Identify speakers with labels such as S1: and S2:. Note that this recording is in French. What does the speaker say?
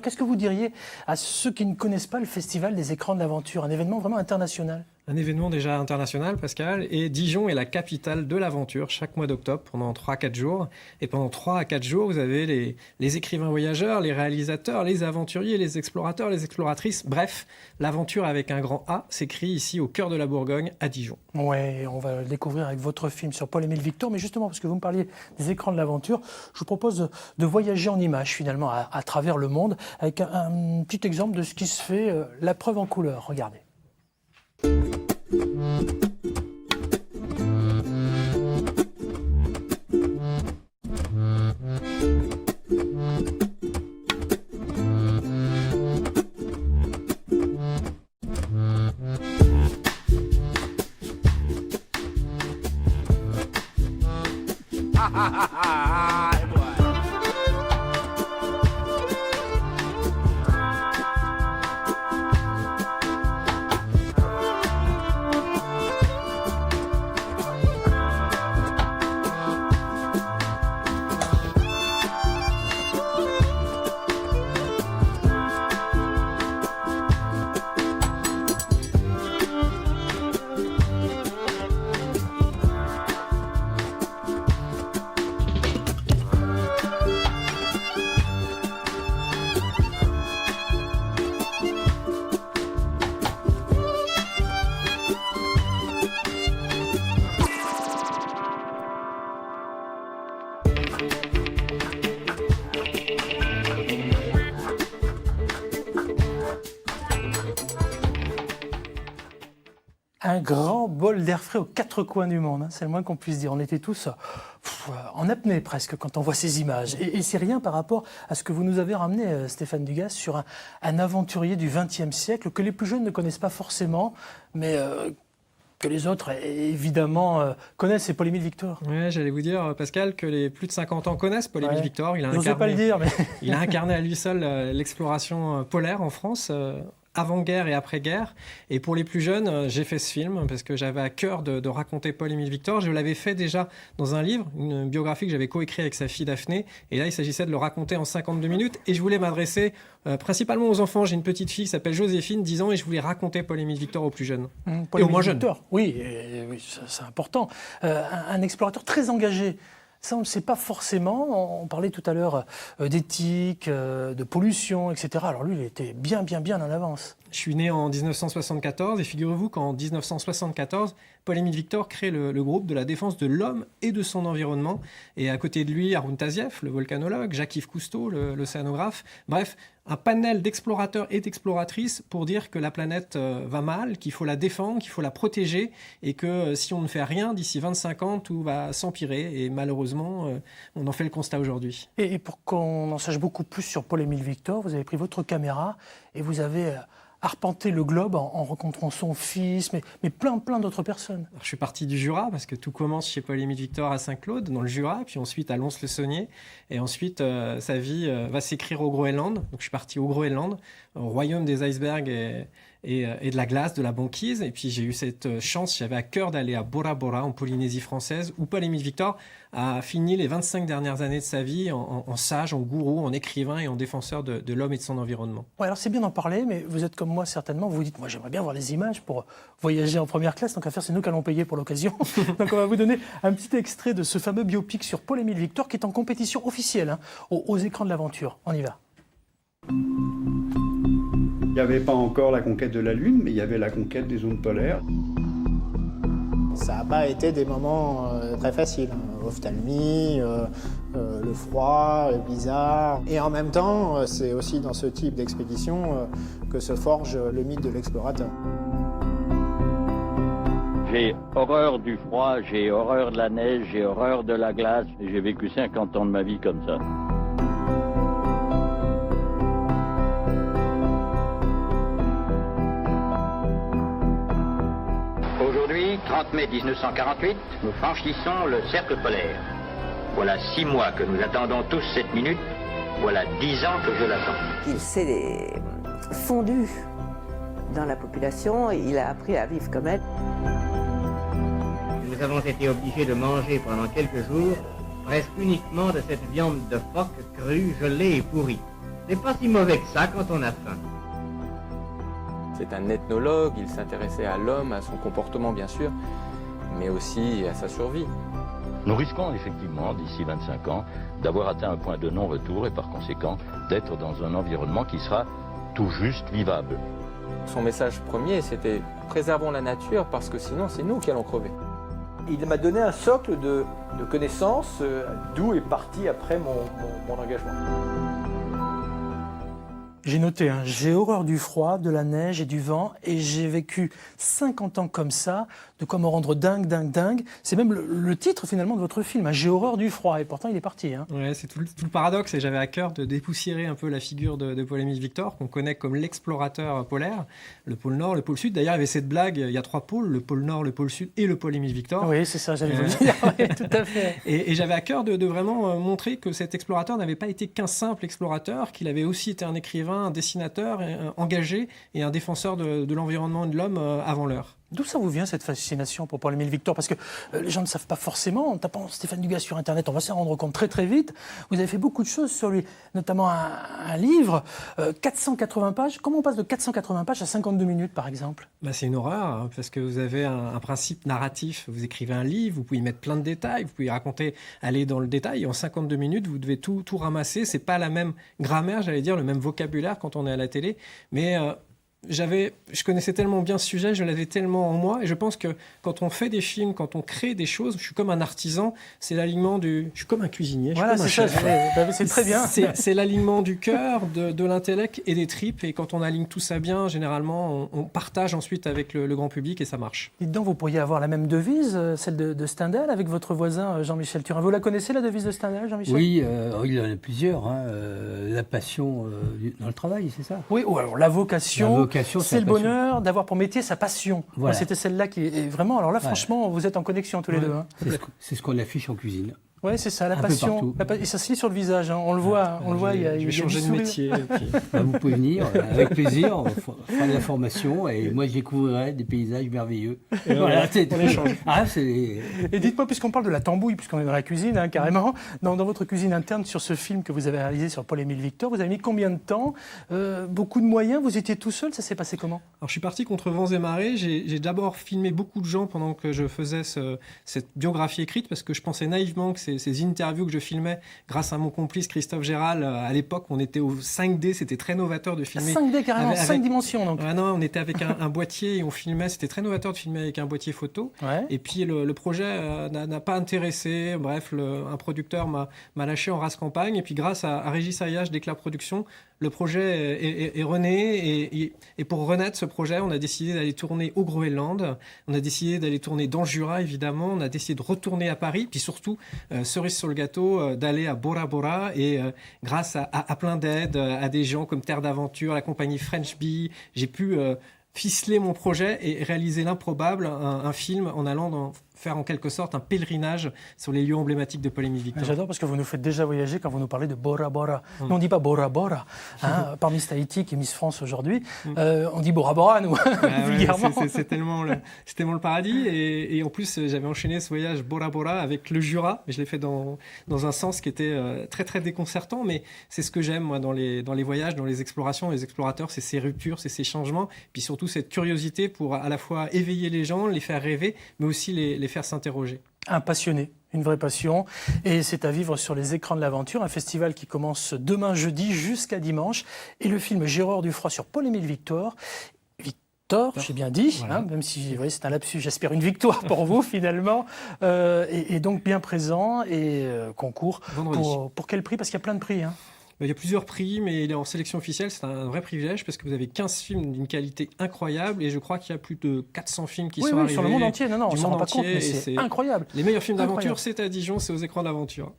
S1: Qu'est-ce que vous diriez à ceux qui ne connaissent pas le Festival des écrans de l'aventure, un événement vraiment international?
S2: Un événement déjà international, Pascal, et Dijon est la capitale de l'aventure chaque mois d'octobre pendant 3 à 4 jours. Et pendant 3 à 4 jours, vous avez les écrivains voyageurs, les réalisateurs, les aventuriers, les explorateurs, les exploratrices. Bref, l'aventure avec un grand A s'écrit ici au cœur de la Bourgogne, à Dijon.
S1: Ouais, on va le découvrir avec votre film sur Paul-Émile Victor. Mais justement, parce que vous me parliez des écrans de l'aventure, je vous propose de voyager en images finalement à travers le monde avec un petit exemple de ce qui se fait, la preuve en couleur. Regardez. Un grand bol d'air frais aux 4 coins du monde, hein, c'est le moins qu'on puisse dire. On était tous en apnée presque quand on voit ces images. Et c'est rien par rapport à ce que vous nous avez ramené, Stéphane Dugas, sur un aventurier du XXe siècle que les plus jeunes ne connaissent pas forcément, mais que les autres, évidemment, connaissent, c'est Paul-Émile Victor.
S2: Ouais, j'allais vous dire, Pascal, que les plus de 50 ans connaissent Paul-Émile Victor.
S1: Je n'osais pas le dire, mais...
S2: Il a incarné à lui seul l'exploration polaire en France, avant-guerre et après-guerre. Et pour les plus jeunes, j'ai fait ce film parce que j'avais à cœur de raconter Paul-Émile Victor. Je l'avais fait déjà dans un livre, une biographie que j'avais coécrit avec sa fille Daphné. Et là, il s'agissait de le raconter en 52 minutes. Et je voulais m'adresser principalement aux enfants. J'ai une petite fille qui s'appelle Joséphine, 10 ans, et je voulais raconter Paul-Émile Victor aux plus jeunes. Et aux moins jeunes.
S1: Oui, oui, c'est important. Un explorateur très engagé. Ça, on ne le sait pas forcément. On parlait tout à l'heure d'éthique, de pollution, etc. Alors lui, il était bien en avance.
S2: Je suis né en 1974 et figurez-vous qu'en 1974, Paul-Émile Victor crée le groupe de la défense de l'homme et de son environnement. Et à côté de lui, Haroun Tazieff, le volcanologue, Jacques-Yves Cousteau, l'océanographe. Bref, un panel d'explorateurs et d'exploratrices pour dire que la planète va mal, qu'il faut la défendre, qu'il faut la protéger et que si on ne fait rien, d'ici 25 ans, tout va s'empirer. Et malheureusement, on en fait le constat aujourd'hui.
S1: Et pour qu'on en sache beaucoup plus sur Paul-Émile Victor, vous avez pris votre caméra et vous avez... arpenter le globe en rencontrant son fils, mais plein d'autres personnes.
S2: Alors, je suis parti du Jura, parce que tout commence chez Paul-Émile Victor à Saint-Claude, dans le Jura, puis ensuite à Lons-le-Saunier, et ensuite sa vie va s'écrire au Groenland. Donc je suis parti au Groenland, au royaume des icebergs et de la glace, de la banquise, et puis j'ai eu cette chance, j'avais à cœur d'aller à Bora Bora, en Polynésie française, où Paul-Émile Victor a fini les 25 dernières années de sa vie en sage, en gourou, en écrivain et en défenseur de l'homme et de son environnement.
S1: Ouais, alors c'est bien d'en parler, mais vous êtes comme moi certainement, vous vous dites, moi j'aimerais bien voir les images pour voyager en première classe, donc à faire c'est nous qui allons payer pour l'occasion. Donc on va vous donner un petit extrait de ce fameux biopic sur Paul-Émile Victor qui est en compétition officielle aux écrans de l'aventure. On y va.
S3: Il n'y avait pas encore la conquête de la Lune, mais il y avait la conquête des zones polaires.
S4: Ça n'a pas été des moments très faciles. Ophtalmie, le froid, le blizzard. Et en même temps, c'est aussi dans ce type d'expédition que se forge le mythe de l'explorateur.
S5: J'ai horreur du froid, j'ai horreur de la neige, j'ai horreur de la glace. J'ai vécu 50 ans de ma vie comme ça. Aujourd'hui, 30 mai 1948, nous franchissons le cercle polaire. Voilà 6 mois que nous attendons tous cette minute. Voilà 10 ans que je l'attends.
S6: Il s'est fondu dans la population et il a appris à vivre comme elle.
S7: Nous avons été obligés de manger pendant quelques jours presque uniquement de cette viande de phoque crue, gelée et pourrie. C'est pas si mauvais que ça quand on a faim.
S8: C'est un ethnologue, il s'intéressait à l'homme, à son comportement bien sûr, mais aussi à sa survie.
S9: Nous risquons effectivement, d'ici 25 ans, d'avoir atteint un point de non-retour et par conséquent d'être dans un environnement qui sera tout juste vivable.
S8: Son message premier, c'était « préservons la nature parce que sinon c'est nous qui allons crever ».
S10: Il m'a donné un socle de connaissances, d'où est parti après mon engagement.
S1: J'ai noté, j'ai horreur du froid, de la neige et du vent, et j'ai vécu 50 ans comme ça, de quoi me rendre dingue. C'est même le titre finalement de votre film, J'ai horreur du froid, et pourtant il est parti.
S2: Ouais, c'est tout le paradoxe, et j'avais à cœur de dépoussiérer un peu la figure de Paul-Émile Victor, qu'on connaît comme l'explorateur polaire, le pôle Nord, le pôle Sud. D'ailleurs, il y avait cette blague, il y a 3 pôles, le pôle Nord, le pôle Sud et le Paul-Émile Victor.
S1: Oui, c'est ça, j'allais vous le dire, oui, tout à fait.
S2: Et j'avais à cœur de vraiment montrer que cet explorateur n'avait pas été qu'un simple explorateur, qu'il avait aussi été un écrivain, un dessinateur engagé et un défenseur de l'environnement et de l'homme avant l'heure.
S1: D'où ça vous vient cette fascination pour Paul-Émile Victor? Parce que les gens ne savent pas forcément, en tapant Stéphane Dugas sur Internet, on va s'en rendre compte très vite. Vous avez fait beaucoup de choses sur lui, notamment un livre, 480 pages. Comment on passe de 480 pages à 52 minutes, par exemple?
S2: C'est une horreur, parce que vous avez un principe narratif. Vous écrivez un livre, vous pouvez y mettre plein de détails, vous pouvez raconter, aller dans le détail. Et en 52 minutes, vous devez tout ramasser. C'est pas la même grammaire, j'allais dire, le même vocabulaire quand on est à la télé. Mais je connaissais tellement bien ce sujet, je l'avais tellement en moi, et je pense que quand on fait des films, quand on crée des choses, je suis comme un artisan, c'est l'alignement je suis comme un cuisinier,
S1: voilà,
S2: je suis comme un chef.
S1: C'est très bien.
S2: C'est l'alignement du cœur, de l'intellect et des tripes, et quand on aligne tout ça bien, généralement, on partage ensuite avec le grand public et ça marche.
S1: Dites donc, vous pourriez avoir la même devise, celle de Stendhal, avec votre voisin Jean-Michel Turin. Vous la connaissez, la devise de Stendhal, Jean-Michel?
S11: Oui, il en a plusieurs. La passion dans le travail, c'est ça?
S1: Oui, ou alors la vocation. C'est le bonheur d'avoir pour métier sa passion.
S11: Voilà.
S1: C'était celle-là qui est vraiment... Alors là, franchement, vous êtes en connexion tous les deux.
S11: C'est ce qu'on affiche en cuisine.
S1: Oui, c'est ça, la passion. Et ça se lit sur le visage, on le voit.
S2: Je vais changer de métier.
S11: Vous pouvez venir, avec plaisir, on fera de la formation et moi je découvrirai des paysages merveilleux.
S2: Voilà, on échange.
S1: Et dites-moi, puisqu'on parle de la tambouille, puisqu'on est dans la cuisine, carrément, dans votre cuisine interne, sur ce film que vous avez réalisé sur Paul-Émile Victor, vous avez mis combien de temps? Beaucoup de moyens? Vous étiez tout seul? Ça s'est passé comment?
S2: Alors je suis parti contre vents et marées. J'ai d'abord filmé beaucoup de gens pendant que je faisais cette biographie écrite, parce que je pensais naïvement que ces interviews que je filmais grâce à mon complice Christophe Géral. À l'époque, on était au 5D, c'était très novateur de filmer.
S1: 5D carrément, 5 dimensions donc.
S2: Non, on était avec un boîtier et on filmait, c'était très novateur de filmer avec un boîtier photo. Ouais. Et puis le projet n'a pas intéressé. Bref, un producteur m'a lâché en race campagne. Et puis grâce à Régis Ayache d'Éclat Productions, le projet est rené. Et pour renaître ce projet, on a décidé d'aller tourner au Groenland. On a décidé d'aller tourner dans le Jura, évidemment. On a décidé de retourner à Paris. Puis surtout, cerise sur le gâteau, d'aller à Bora Bora. Et grâce à plein d'aides, à des gens comme Terre d'Aventure, la compagnie French Bee, j'ai pu ficeler mon projet et réaliser l'improbable, un film en allant faire en quelque sorte un pèlerinage sur les lieux emblématiques de Paul-Émile Victor.
S1: J'adore parce que vous nous faites déjà voyager quand vous nous parlez de Bora Bora. Nous, on ne dit pas Bora Bora. Par Miss Tahiti qui est Miss France aujourd'hui, on dit Bora Bora, nous, vulgairement.
S2: C'est tellement le paradis. Et en plus, j'avais enchaîné ce voyage Bora Bora avec le Jura. Mais je l'ai fait dans un sens qui était très, très déconcertant. Mais c'est ce que j'aime, moi, dans les voyages, dans les explorations. Les explorateurs, c'est ces ruptures, c'est ces changements. Puis surtout, cette curiosité pour à la fois éveiller les gens, les faire rêver, mais aussi les faire s'interroger.
S1: Un passionné, une vraie passion. Et c'est à vivre sur les écrans de l'aventure, un festival qui commence demain jeudi jusqu'à dimanche. Et le film J'ai horreur du froid sur Paul-Émile Victor. J'ai bien dit, voilà. Même si c'est un lapsus, j'espère une victoire pour vous finalement. Et donc bien présent et concours. Pour quel prix? Parce qu'il y a plein de prix.
S2: Il y a plusieurs prix, mais il est en sélection officielle. C'est un vrai privilège parce que vous avez 15 films d'une qualité incroyable et je crois qu'il y a plus de 400 films qui sont arrivés.
S1: Sur le monde entier. Non, on ne s'en rend pas compte, mais c'est incroyable.
S2: Les meilleurs films d'aventure, c'est à Dijon, c'est aux écrans d'aventure.